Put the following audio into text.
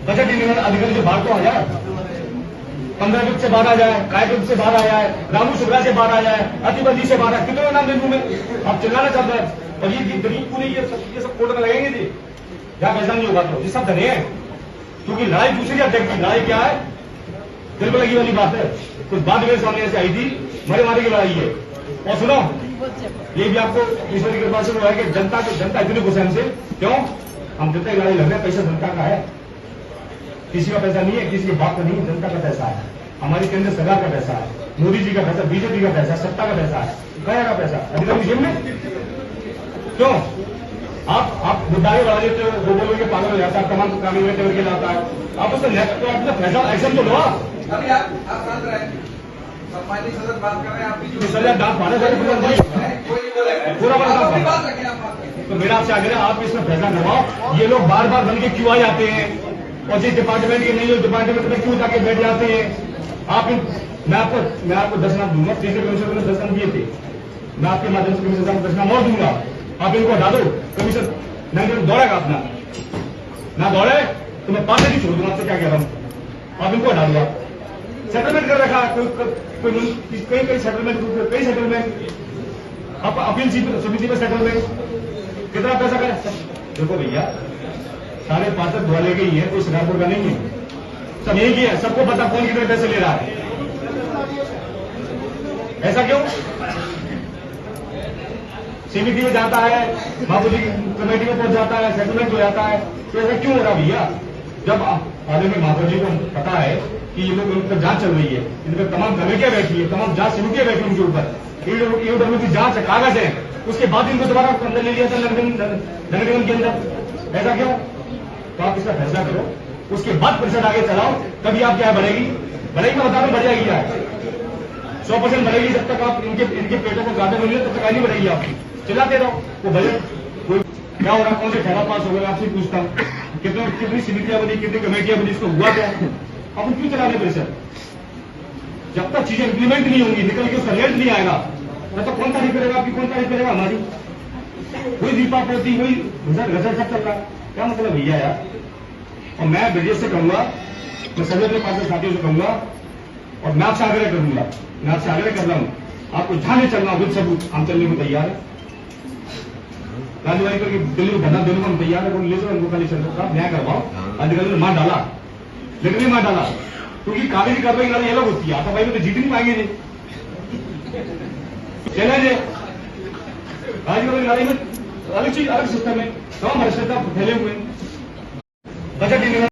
Budget अधिकारी से बाहर तो आ जाए, 15 वित्त से बाहर आ जाए, कायवित्त से बाहर आ जाए, रामू शुक्ला से बाहर आ जाए, अतिबंदी से बाहर आए, कितने नाम दे दूं मैं? आप चिल्लाना चाहते हैं और ये गरीब पूरे ये सब कोर्ट में लगेंगे जी, क्या पैसा नहीं होगा तो ये सब धने हैं। क्योंकि लड़ाई दूसरी अध्यक्ष की लड़ाई क्या है, दिल पर लगी वाली बात है। कुछ बात मेरे सामने ऐसे आई थी, मरे मारे की लड़ाई है। और सुनो, ये भी आपको ईश्वर की कृपा से हुआ है कि जनता इतनी गुस्से हमसे क्यों? हम जनता की लड़ाई लड़ रहे हैं, पैसा जनता का है, किसी का पैसा नहीं है, किसी के बाप का नहीं है, जनता का पैसा है, हमारी केंद्र सरकार का पैसा है, मोदी जी का पैसा, बीजेपी का पैसा, सत्ता का पैसा है, कहाँ का पैसा अधिकारी जेब में क्यों? आप मुद्दाई बढ़ा देते हो, वो बोलोगे पागल हो जाता है, तमाम कानून के लाता है, आप उसका अपना फैसला एक्शन तो लो। अभी आप शांत रहे, सम्मानित सदस्य बात कर रहे हैं, आप सर डांस मारे पूरा तो मेरा आपसे आग्रह आप इसमें फैसला करवाओ। ये लोग बार बार बन के क्यों आ जाते हैं और जिस डिपार्टमेंट के नहीं हो डिपार्टमेंट में क्यों जाके बैठ जाते हैं? मैं आपको 10 नाम दूंगा, तीसरे कमीशन ने 10 नाम दिए थे, मैं आपके माध्यम से कमीशन साहब 10 नाम और दूंगा, आप इनको हटा दो। कमीशन नहीं दौड़ेगा अपना ना दौड़े तो मैं पास नहीं छोड़ दूंगा, आपसे क्या कह रहा हूँ, आप इनको हटा दो। सेटलमेंट कर रखा कई सेटलमेंट आप अपील समिति में सेटलमेंट कितना पैसा का? देखो भैया 5.5 धुआ ले गई है, कोई शिकारपुर का नहीं है, सब यही है, सबको पता कौन कितने पैसे ले रहा है। ऐसा क्यों? समिति में जाता है, बाबूजी कमेटी में पहुंच जाता है, सेटलमेंट हो जाता है, तो ऐसा क्यों हो रहा भैया? जब आदरणीय महापौर जी को पता है कि ये लोग उन पर जांच चल रही है, इन पर तमाम कमेटियां बैठी है, तमाम जांच समितियां बैठी उनके ऊपर, ईओडब्ल्यू की जांच है, कागज है, उसके बाद इनको दोबारा अंदर ले लिया था नगर निगम के अंदर। ऐसा क्यों? तो आप इसका फैसला करो, उसके बाद परिषद आगे चलाओ, तभी आप क्या बढ़ेगी, मैं बता रहा हूं बढ़ जाएगी क्या है, 100% बढ़ेगी। जब तक आप इनके पेटों को गाते मिले तब तक नहीं बढ़ेगी, आपकी चिल्लाते रहो। वो बजट कोई क्या हो रहा, कौन से ठहरा पास हो गया, आपसे पूछता हूँ, कितनी समितियां बनी, कितनी कमेटियां बनी, इसको हुआ क्या? अब क्यों चला रहे परिषद? जब तक चीजें इंप्लीमेंट नहीं होंगी, निकल के उसका रिजल्ट नहीं आएगा, तो कौन तारीफ करेगा आपकी, कौन तारीफ करेगा हमारी? वही दीपा पोती, वही गजल सब चल रहा, क्या मतलब भैया यार? और मैं ब्रिजेश से कहूंगा, मैं सभी अपने पास साथियों से कहूंगा, और मैं आपसे आग्रह करूंगा, मैं आपसे आग्रह कर रहा हूं, आपको जहां नहीं चलना विद सबूत हम चलने को तैयार है। गांधीवाड़ी करके दिल्ली को बना देने को हम तैयार है, ले जाओ उनको, खाली चंद्र न्याय करवाओ। अधिकारी ने मार डाला, लेकिन नहीं मार डाला, क्योंकि कागजी कार्रवाई लड़ाई अलग होती है, आतापाई में तो जीत नहीं पाएंगे नहीं, चैलेंज है कागजी लड़ाई में, अलग चीज अलग सिस्टम है, तमाम भ्रष्टाचार फैले हुए। बजट